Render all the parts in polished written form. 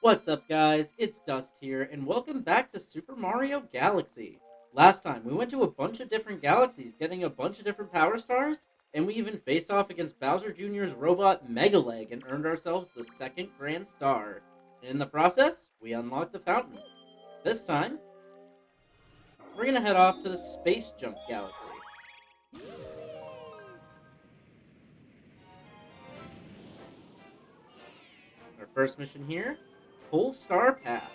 What's up, guys? It's Dust here, and welcome back to Super Mario Galaxy. Last time, we went to a bunch of different galaxies, getting a bunch of different power stars, and we even faced off against Bowser Jr.'s robot Megaleg and earned ourselves the second Grand Star. And in the process, we unlocked the fountain. This time, we're gonna head off to the Space Junk Galaxy. Our first mission here, Full Star Path.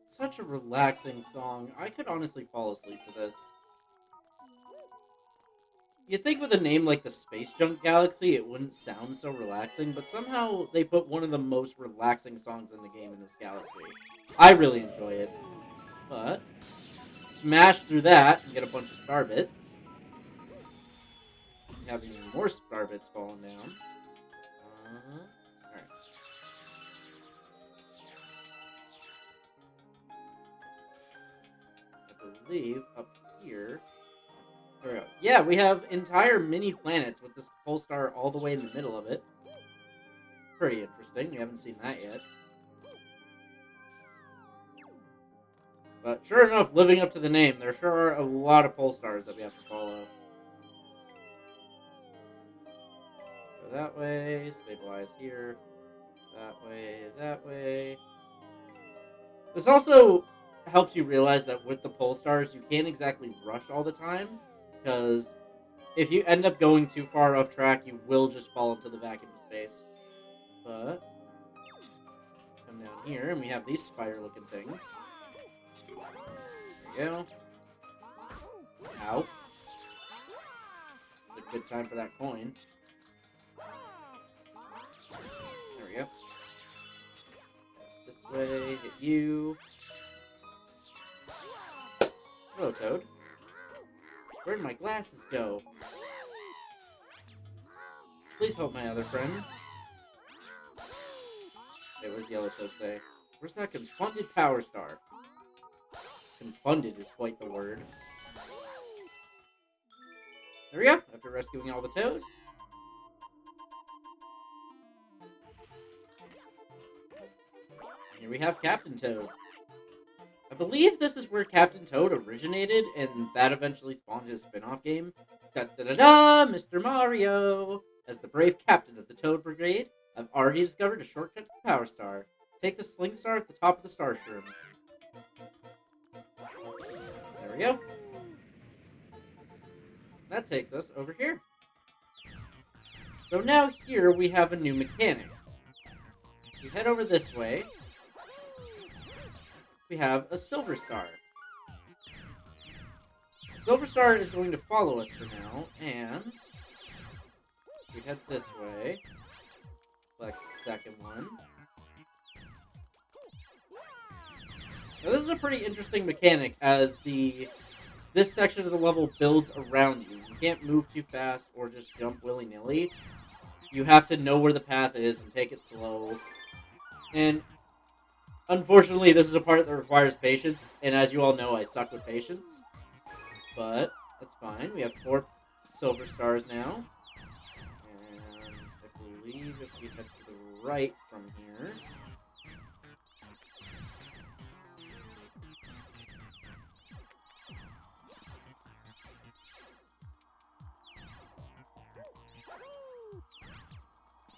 Such a relaxing song. I could honestly fall asleep to this. You'd think with a name like the Space Junk Galaxy, it wouldn't sound so relaxing, but somehow they put one of the most relaxing songs in the game in this galaxy. I really enjoy it. But, smash through that and get a bunch of star bits. We have even more star bits falling down. Alright. I believe up here. There we go. Yeah, we have entire mini planets with this pole star all the way in the middle of it. Pretty interesting. We haven't seen that yet. But sure enough, living up to the name, there sure are a lot of pole stars that we have to follow. Go that way, stabilize here. That way, that way. This also helps you realize that with the pole stars, you can't exactly rush all the time. Because if you end up going too far off track, you will just fall into the vacuum of space. But come down here, and we have these spider-looking things. There we go. Ow. It's a good time for that coin. There we go. This way, hit you. Hello, Toad. Where'd my glasses go? Please help my other friends. Okay, where's Yellow Toad say? Where's that confounded power star? Confounded is quite the word. There we go, after rescuing all the toads. Here we have Captain Toad. I believe this is where Captain Toad originated, and that eventually spawned his spin-off game. Da-da-da-da, Mr. Mario! As the brave captain of the Toad Brigade, I've already discovered a shortcut to the Power Star. Take the Sling Star at the top of the Star Shroom. There we go. That takes us over here. So now here we have a new mechanic. We head over this way. We have a Silver Star. Silver Star is going to follow us for now, and we head this way. Select the second one. Now this is a pretty interesting mechanic as this section of the level builds around you. You can't move too fast or just jump willy-nilly. You have to know where the path is and take it slow. And unfortunately, this is a part that requires patience, and as you all know, I suck with patience. But that's fine. We have 4 silver stars now. And I believe if we head to the right from here,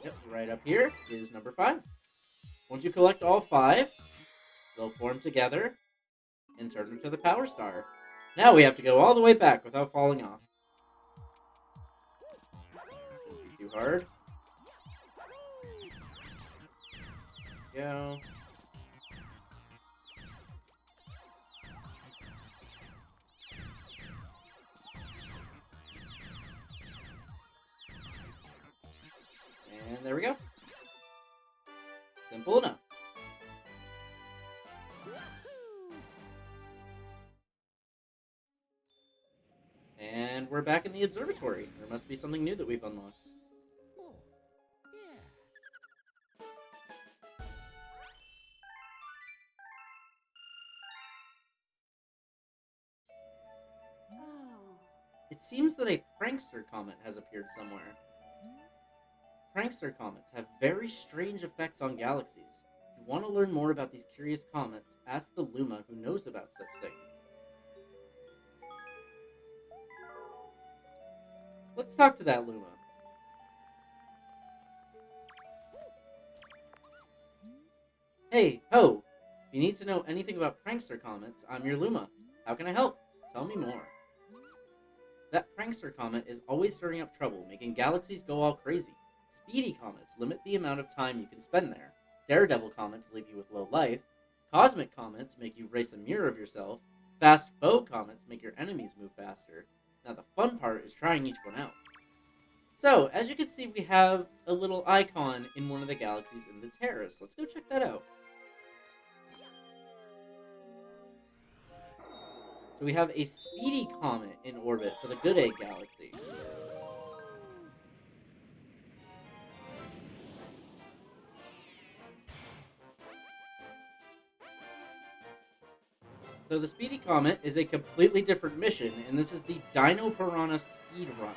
Yep, right up here is number 5. Once you collect all 5, they'll form together and turn into the Power Star. Now we have to go all the way back without falling off. Shouldn't be too hard. Go. And there we go. Simple enough. And we're back in the observatory. There must be something new that we've unlocked. It seems that a Prankster Comet has appeared somewhere. Prankster Comets have very strange effects on galaxies. If you want to learn more about these curious comets, ask the Luma who knows about such things. Let's talk to that Luma. Hey, ho! If you need to know anything about Prankster Comets, I'm your Luma. How can I help? Tell me more. That Prankster Comet is always stirring up trouble, making galaxies go all crazy. Speedy Comets limit the amount of time you can spend there. Daredevil Comets leave you with low life. Cosmic Comets make you race a mirror of yourself. Fast Foe Comets make your enemies move faster. Now the fun part is trying each one out. So, as you can see, we have a little icon in one of the galaxies in the terrace. Let's go check that out. So we have a speedy comet in orbit for the Good Egg Galaxy. So the Speedy Comet is a completely different mission, and this is the Dino Piranha Speed Run.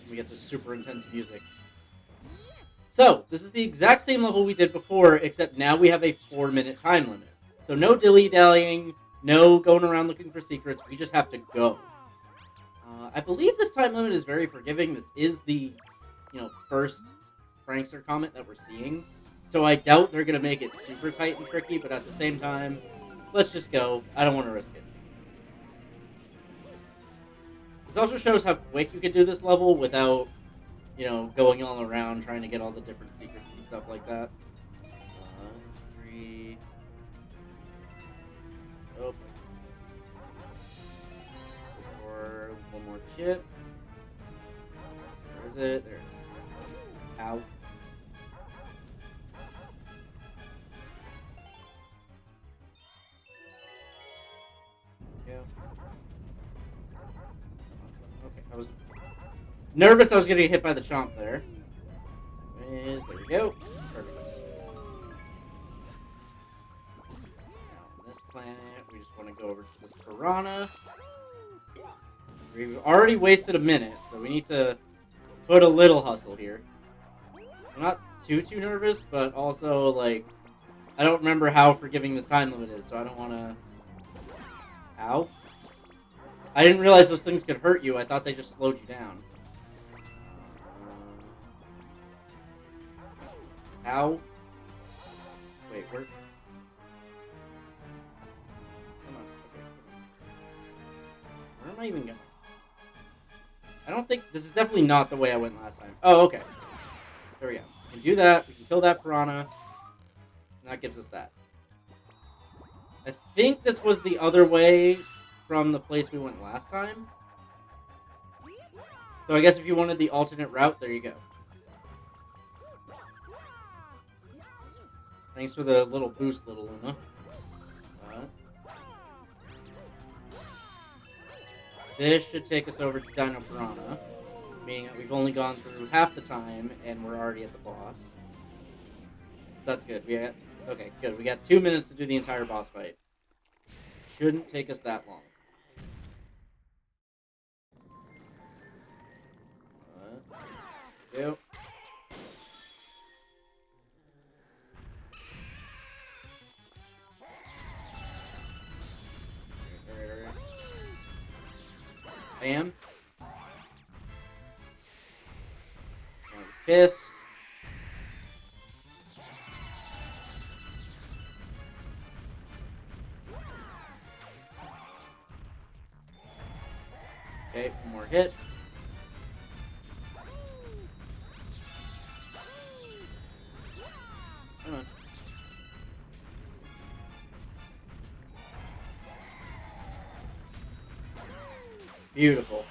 We get this super intense music. So, this is the exact same level we did before, except now we have a 4-minute time limit. So no dilly-dallying, no going around looking for secrets, we just have to go. I believe this time limit is very forgiving. This is the, first Prankster Comet that we're seeing. So I doubt they're going to make it super tight and tricky, but at the same time, let's just go. I don't want to risk it. This also shows how quick you can do this level without, going all around trying to get all the different secrets and stuff like that. 3. Oh. 4. One more chip. Where is it? There it is. Ow. Go. Okay, I was nervous I was going to get hit by the chomp there. There we go. Perfect. Now on this planet, we just want to go over to this piranha. We've already wasted a minute, so we need to put a little hustle here. I'm not too nervous, but also, I don't remember how forgiving this time limit is, so I don't want to... Ow. I didn't realize those things could hurt you. I thought they just slowed you down. Ow. Wait, where... Come on. Okay. Where am I even going? I don't think... This is definitely not the way I went last time. Oh, okay. There we go. We can do that. We can kill that piranha. And that gives us that. I think this was the other way from the place we went last time. So I guess if you wanted the alternate route, there you go. Thanks for the little boost, little Luna. This should take us over to Dino Piranha, meaning that we've only gone through half the time, and we're already at the boss. So that's good. Okay, good. We got 2 minutes to do the entire boss fight. Shouldn't take us that long. Go. Bam. I was pissed. Okay, one more hit. Come on. Beautiful.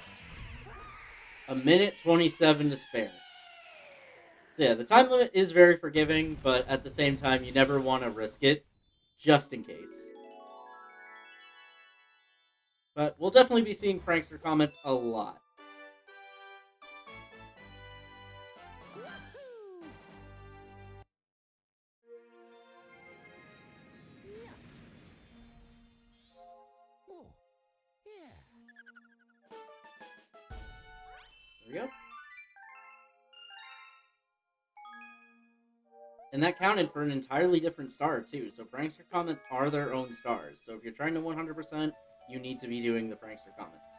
1:27 to spare. So yeah, the time limit is very forgiving, but at the same time, you never want to risk it, just in case. But we'll definitely be seeing Prankster Comets a lot. There we go. And that counted for an entirely different star, too. So Prankster Comets are their own stars. So if you're trying to 100%, you need to be doing the Prankster Comets.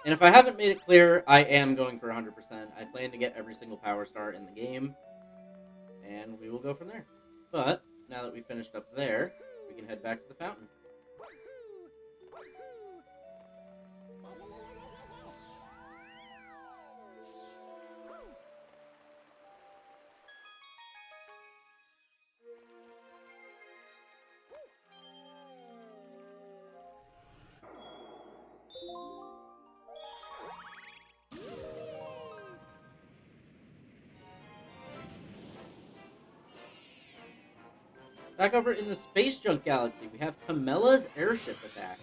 And if I haven't made it clear, I am going for 100%. I plan to get every single power star in the game. And we will go from there. But, now that we've finished up there, we can head back to the fountain. Back over in the Space Junk Galaxy, we have Camella's airship attack.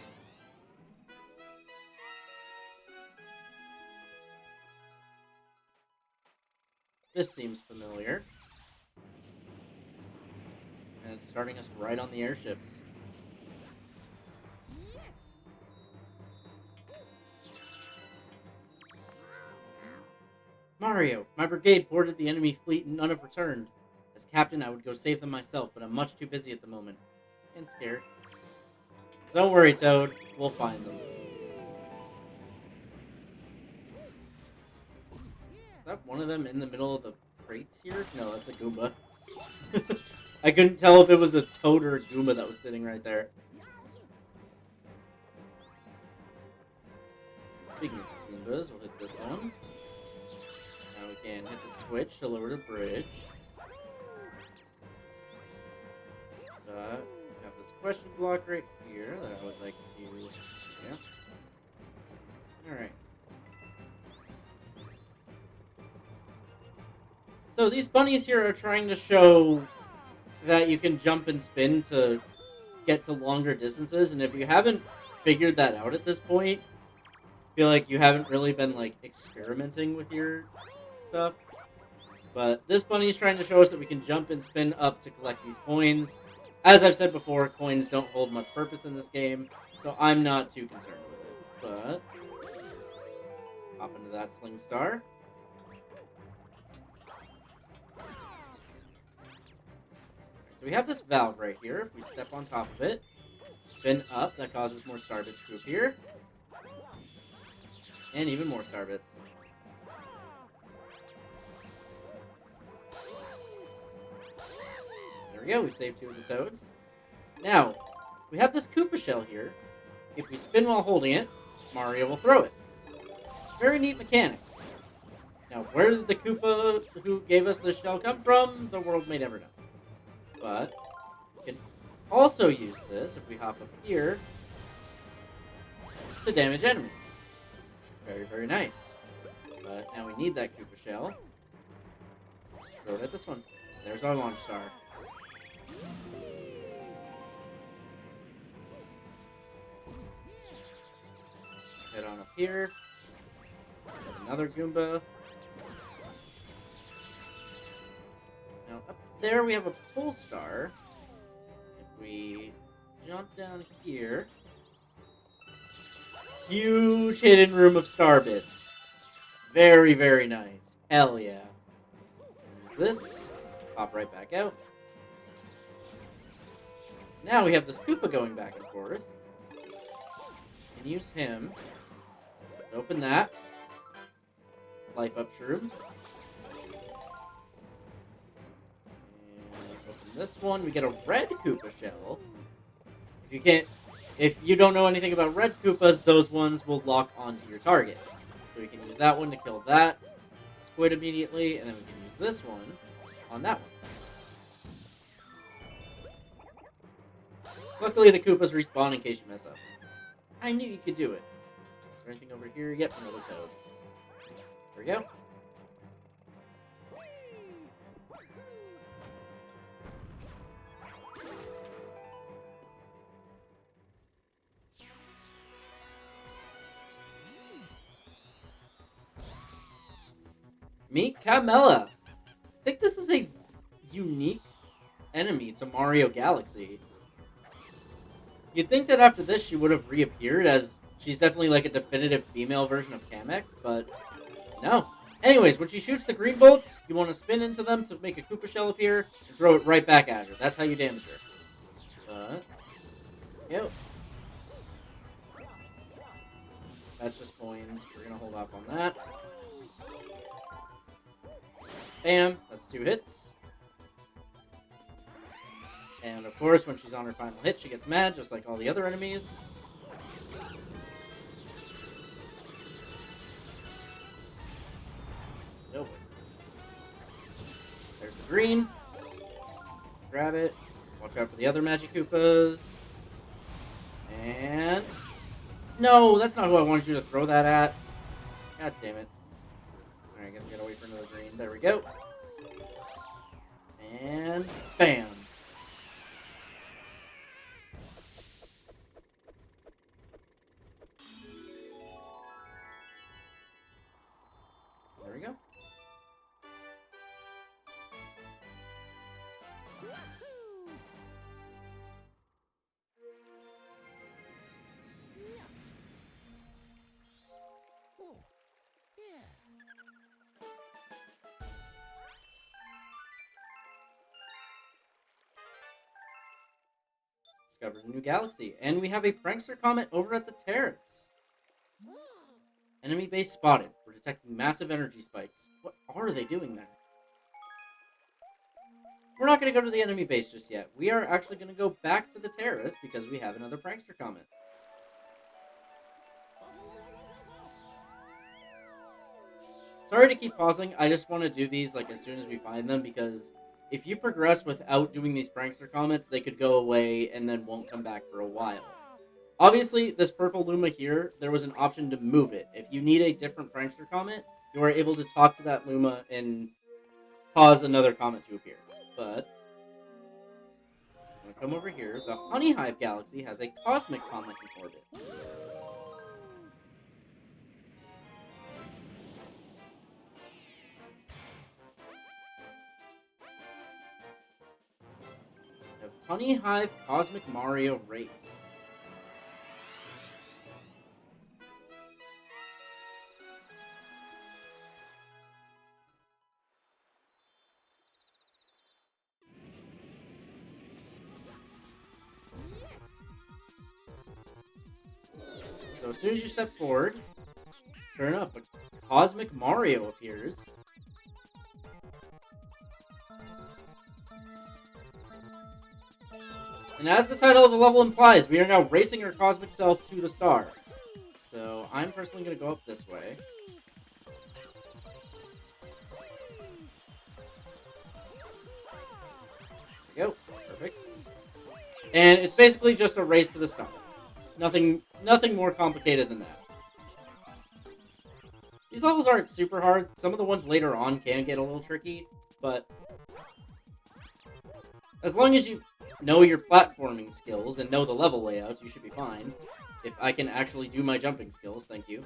This seems familiar. And it's starting us right on the airships. Mario, my brigade boarded the enemy fleet and none have returned. As captain, I would go save them myself, but I'm much too busy at the moment. And scared. Don't worry, Toad. We'll find them. Is that one of them in the middle of the crates here? No, that's a Goomba. I couldn't tell if it was a Toad or a Goomba that was sitting right there. Speaking of Goombas, we'll hit this one. Now we can hit the switch to lower the bridge. We have this question block right here that I would like to... Yeah. Alright. So these bunnies here are trying to show that you can jump and spin to get to longer distances, and if you haven't figured that out at this point, I feel like you haven't really been, like, experimenting with your stuff. But this bunny is trying to show us that we can jump and spin up to collect these coins. As I've said before, coins don't hold much purpose in this game, so I'm not too concerned with it. But hop into that Sling Star. So we have this valve right here. If we step on top of it, spin up, that causes more star bits to appear. And even more star bits. There we go, we saved 2 of the Toads. Now, we have this Koopa shell here. If we spin while holding it, Mario will throw it. Very neat mechanic. Now, where did the Koopa who gave us this shell come from? The world may never know. But we can also use this, if we hop up here, to damage enemies. Very, very nice. But now we need that Koopa shell. Throw it at this one. There's our launch star. Head on up here. Got another Goomba. Now up there we have a pull star. If we jump down here, huge hidden room of star bits. Very, very nice. Hell yeah. Use this. Pop right back out. Now we have this Koopa going back and forth. can use him. Open that. Life up shroom. And open this one. We get a red Koopa shell. If you don't know anything about red Koopas, those ones will lock onto your target. So we can use that one to kill that squid immediately, and then we can use this one on that one. Luckily, the Koopas respawn in case you mess up. I knew you could do it. Is there anything over here? Yep, another toad. There we go. Meet Camella. I think this is a unique enemy to Mario Galaxy. You'd think that after this she would have reappeared, as she's definitely like a definitive female version of Kamek, but no. Anyways, when she shoots the green bolts, you want to spin into them to make a Koopa shell appear and throw it right back at her. That's how you damage her. But, yep. That's just coins. We're going to hold off on that. Bam. That's 2 hits. And of course, when she's on her final hit, she gets mad, just like all the other enemies. Oh boy. There's the green. Grab it. Watch out for the other Magic Koopas. And... no, that's not who I wanted you to throw that at. God damn it. Alright, gotta get away from another green. There we go. And... bam. There we go. Discovered a new galaxy, and we have a Prankster Comet over at the terrace. Enemy base spotted. We're detecting massive energy spikes. What are they doing there? We're not going to go to the enemy base just yet. We are actually going to go back to the terrace because we have another Prankster Comet. Sorry to keep pausing. I just want to do these like as soon as we find them, because if you progress without doing these Prankster Comets, they could go away and then won't come back for a while. Obviously, this purple Luma here, there was an option to move it. If you need a different Prankster Comet, you are able to talk to that Luma and cause another comet to appear. But, I'm going to come over here. The Honey Hive Galaxy has a Cosmic Comet in orbit. We have Honey Hive Cosmic Mario Race. So as soon as you step forward, sure enough, a Cosmic Mario appears. And as the title of the level implies, we are now racing our cosmic self to the star. So I'm personally going to go up this way. There we go. Perfect. And it's basically just a race to the star. Nothing more complicated than that. These levels aren't super hard. Some of the ones later on can get a little tricky, but as long as you know your platforming skills and know the level layouts, you should be fine. If I can actually do my jumping skills, thank you.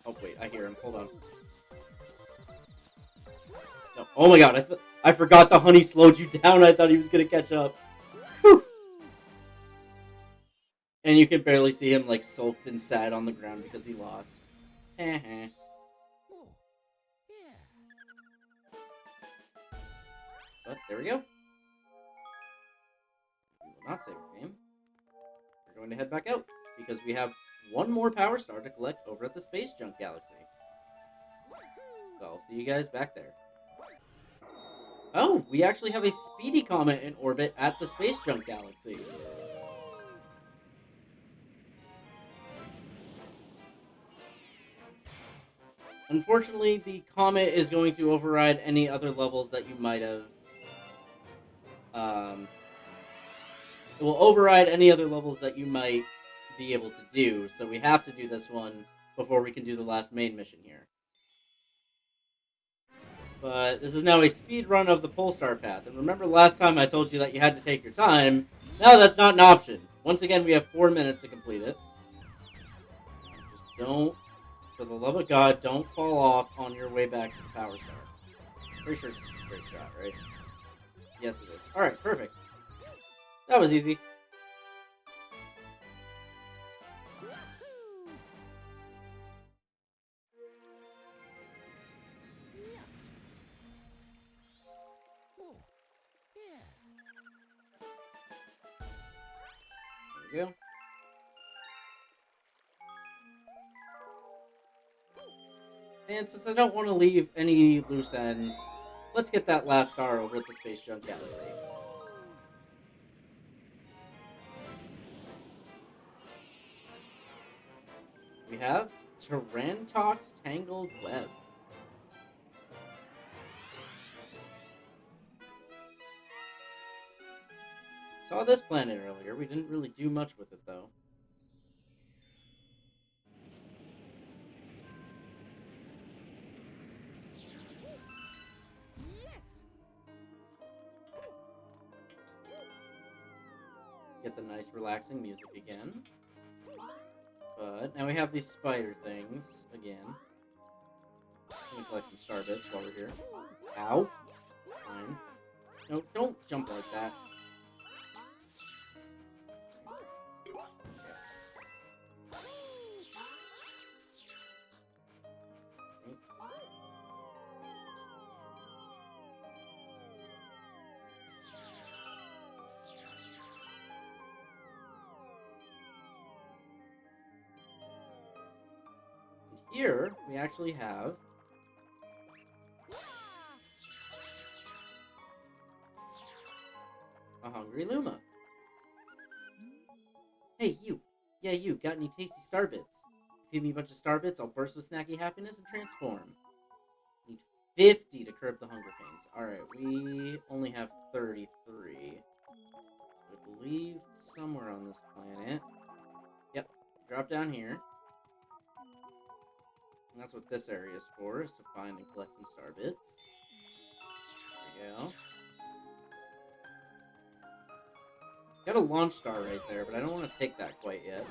Oh wait, I hear him. Hold on. No. Oh my god, I forgot the honey slowed you down. I thought he was gonna catch up. Whew. And you can barely see him like sulked and sad on the ground because he lost. But there we go. We will not save our game. We're going to head back out because we have one more power star to collect over at the Space Junk Galaxy. So I'll see you guys back there. Oh, we actually have a speedy comet in orbit at the Space Junk Galaxy. Unfortunately, the comet is going to override any other levels that you might have. It will override any other levels that you might be able to do, so we have to do this one before we can do the last main mission here. But this is now a speed run of the Polestar path, and remember last time I told you that you had to take your time? Now that's not an option. Once again, we have 4 minutes to complete it. Just don't, for the love of God, don't fall off on your way back to the Power Star. Pretty sure it's just a straight shot, right? Yes, it is. Alright, perfect. That was easy. There we go. And since I don't want to leave any loose ends, let's get that last star over at the Space Junk Galaxy. We have Tarantox Tangled Web. Saw this planet earlier. We didn't really do much with it, though. Get the nice relaxing music again. But now we have these spider things again. Let me collect some star bits while we're here. Ow. Fine. No, don't jump like that. Here, we actually have a hungry Luma. Hey, you. Yeah, you. Got any tasty star bits? Feed me a bunch of star bits, I'll burst with snacky happiness and transform. Need 50 to curb the hunger pains. Alright, we only have 33. I believe somewhere on this planet. Yep, drop down here. And that's what this area is for, is to find and collect some star bits. There we go. Got a launch star right there, but I don't want to take that quite yet.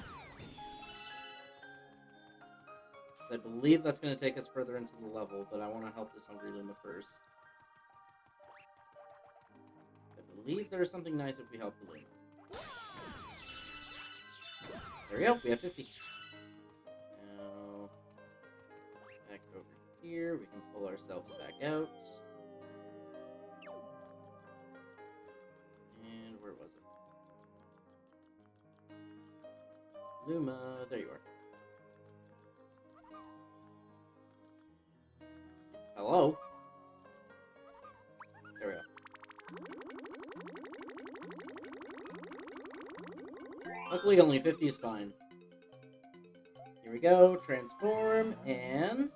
I believe that's going to take us further into the level, but I want to help this hungry Luma first. I believe there is something nice if we help the Luma. There we go, we have 50. Now, back over here, we can pull ourselves back out. And where was it? Luma, there you are. Hello? There we go. Luckily, only 50 is fine. Here we go, transform, and...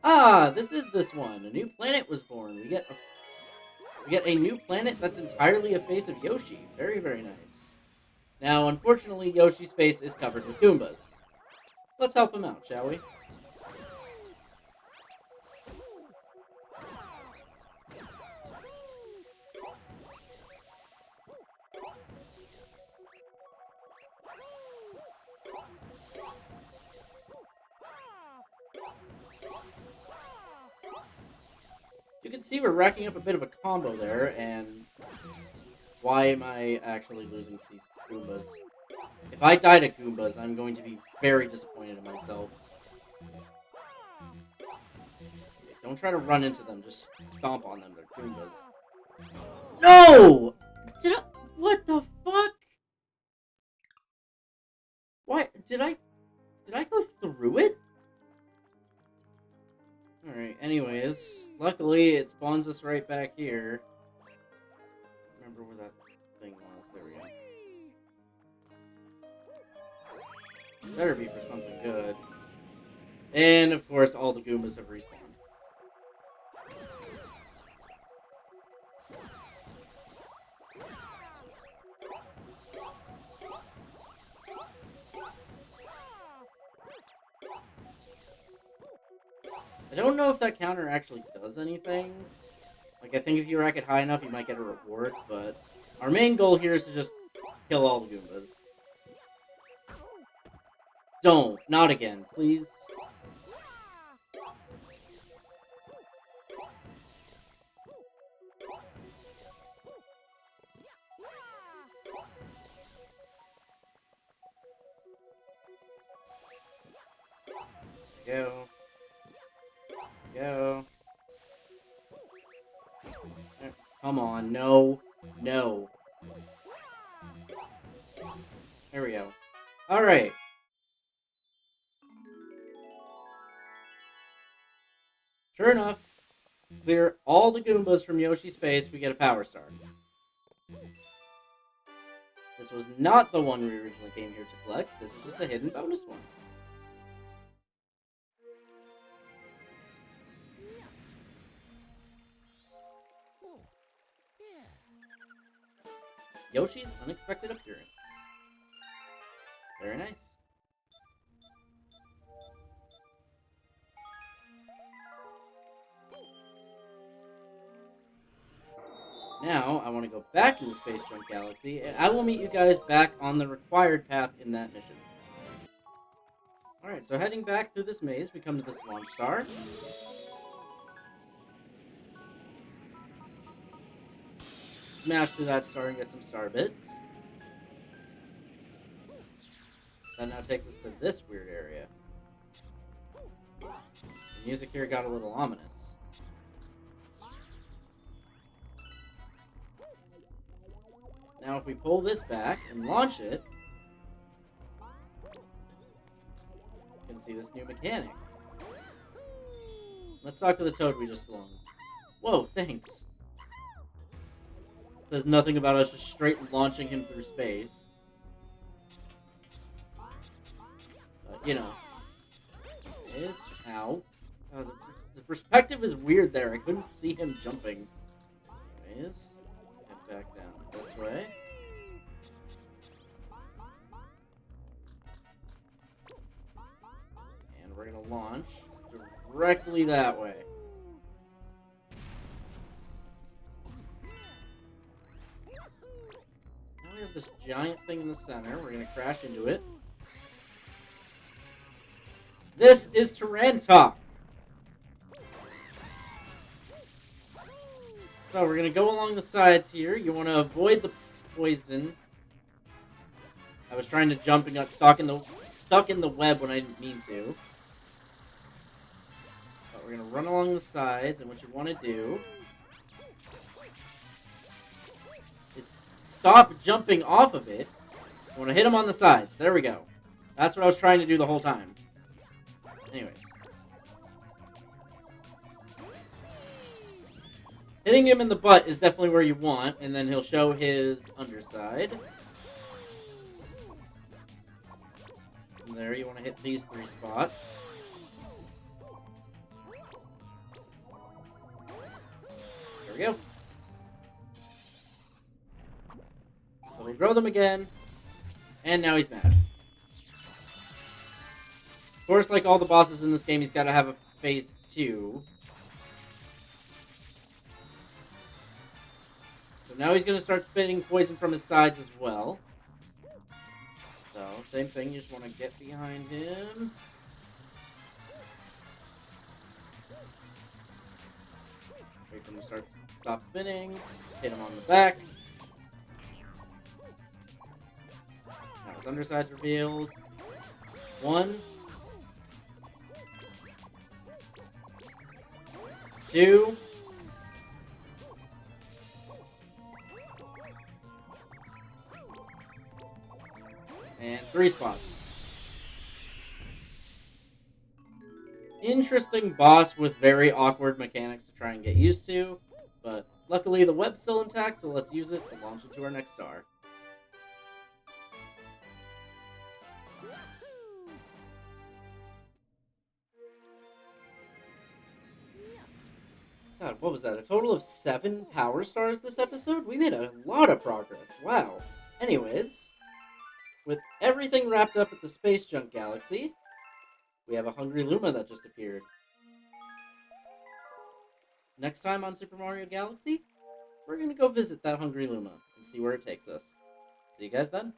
Ah, this is this one. A new planet was born. We get a new planet that's entirely a face of Yoshi. Very, very nice. Now, unfortunately, Yoshi's face is covered with Goombas. Let's help him out, shall we? You can see we're racking up a bit of a combo there, and why am I actually losing to these Goombas? If I die to Goombas, I'm going to be very disappointed in myself. Don't try to run into them. Just stomp on them. They're Goombas. No! What the fuck? Why? Did I go through it? Alright, anyways. Luckily, it spawns us right back here. Remember where that thing was. There we go. Better be for something good. And, of course, all the Goombas have respawned. I don't know if that counter actually does anything. Like, I think if you rack it high enough, you might get a reward, but our main goal here is to just kill all the Goombas. Don't. Not again, please. There we go. Go. Come on, no. No. There we go. Alright. Sure enough, clear all the Goombas from Yoshi's face, we get a Power Star. This was not the one we originally came here to collect. This is just a hidden bonus one. Yoshi's unexpected appearance. Very nice. Now, I want to go back to the Space Junk Galaxy, and I will meet you guys back on the required path in that mission. Alright, so heading back through this maze, we come to this launch star. Smash through that star and get some star bits. That now takes us to this weird area. The music here got a little ominous. Now if we pull this back and launch it, you can see this new mechanic. Let's talk to the toad we just slung. Whoa, thanks. Says nothing about us just straight launching him through space. But, you know. Is ow. The perspective is weird there. I couldn't see him jumping. Anyways, head back down this way. And we're gonna launch directly that way. Now we have this giant thing in the center. We're gonna crash into it. This is Tarantok! So we're gonna go along the sides here. You want to avoid the poison. I was trying to jump and got stuck in the web when I didn't mean to. But we're gonna run along the sides, and what you want to do is stop jumping off of it. You want to hit him on the sides. There we go. That's what I was trying to do the whole time. Anyways. Hitting him in the butt is definitely where you want, and then he'll show his underside. From there, you want to hit these 3 spots. There we go. So we grow them again, and now he's mad. Of course, like all the bosses in this game, he's got to have a phase 2. So now he's going to start spitting poison from his sides as well. So, same thing, you just want to get behind him. Wait for him to stop spinning. Hit him on the back. Now his underside's revealed. 1. 2. And 3 spots. Interesting boss with very awkward mechanics to try and get used to, but luckily the web's still intact, so let's use it to launch into our next star. God, what was that? A total of 7 power stars this episode? We made a lot of progress. Wow. Anyways, with everything wrapped up at the Space Junk Galaxy, we have a Hungry Luma that just appeared. Next time on Super Mario Galaxy, we're going to go visit that Hungry Luma and see where it takes us. See you guys then.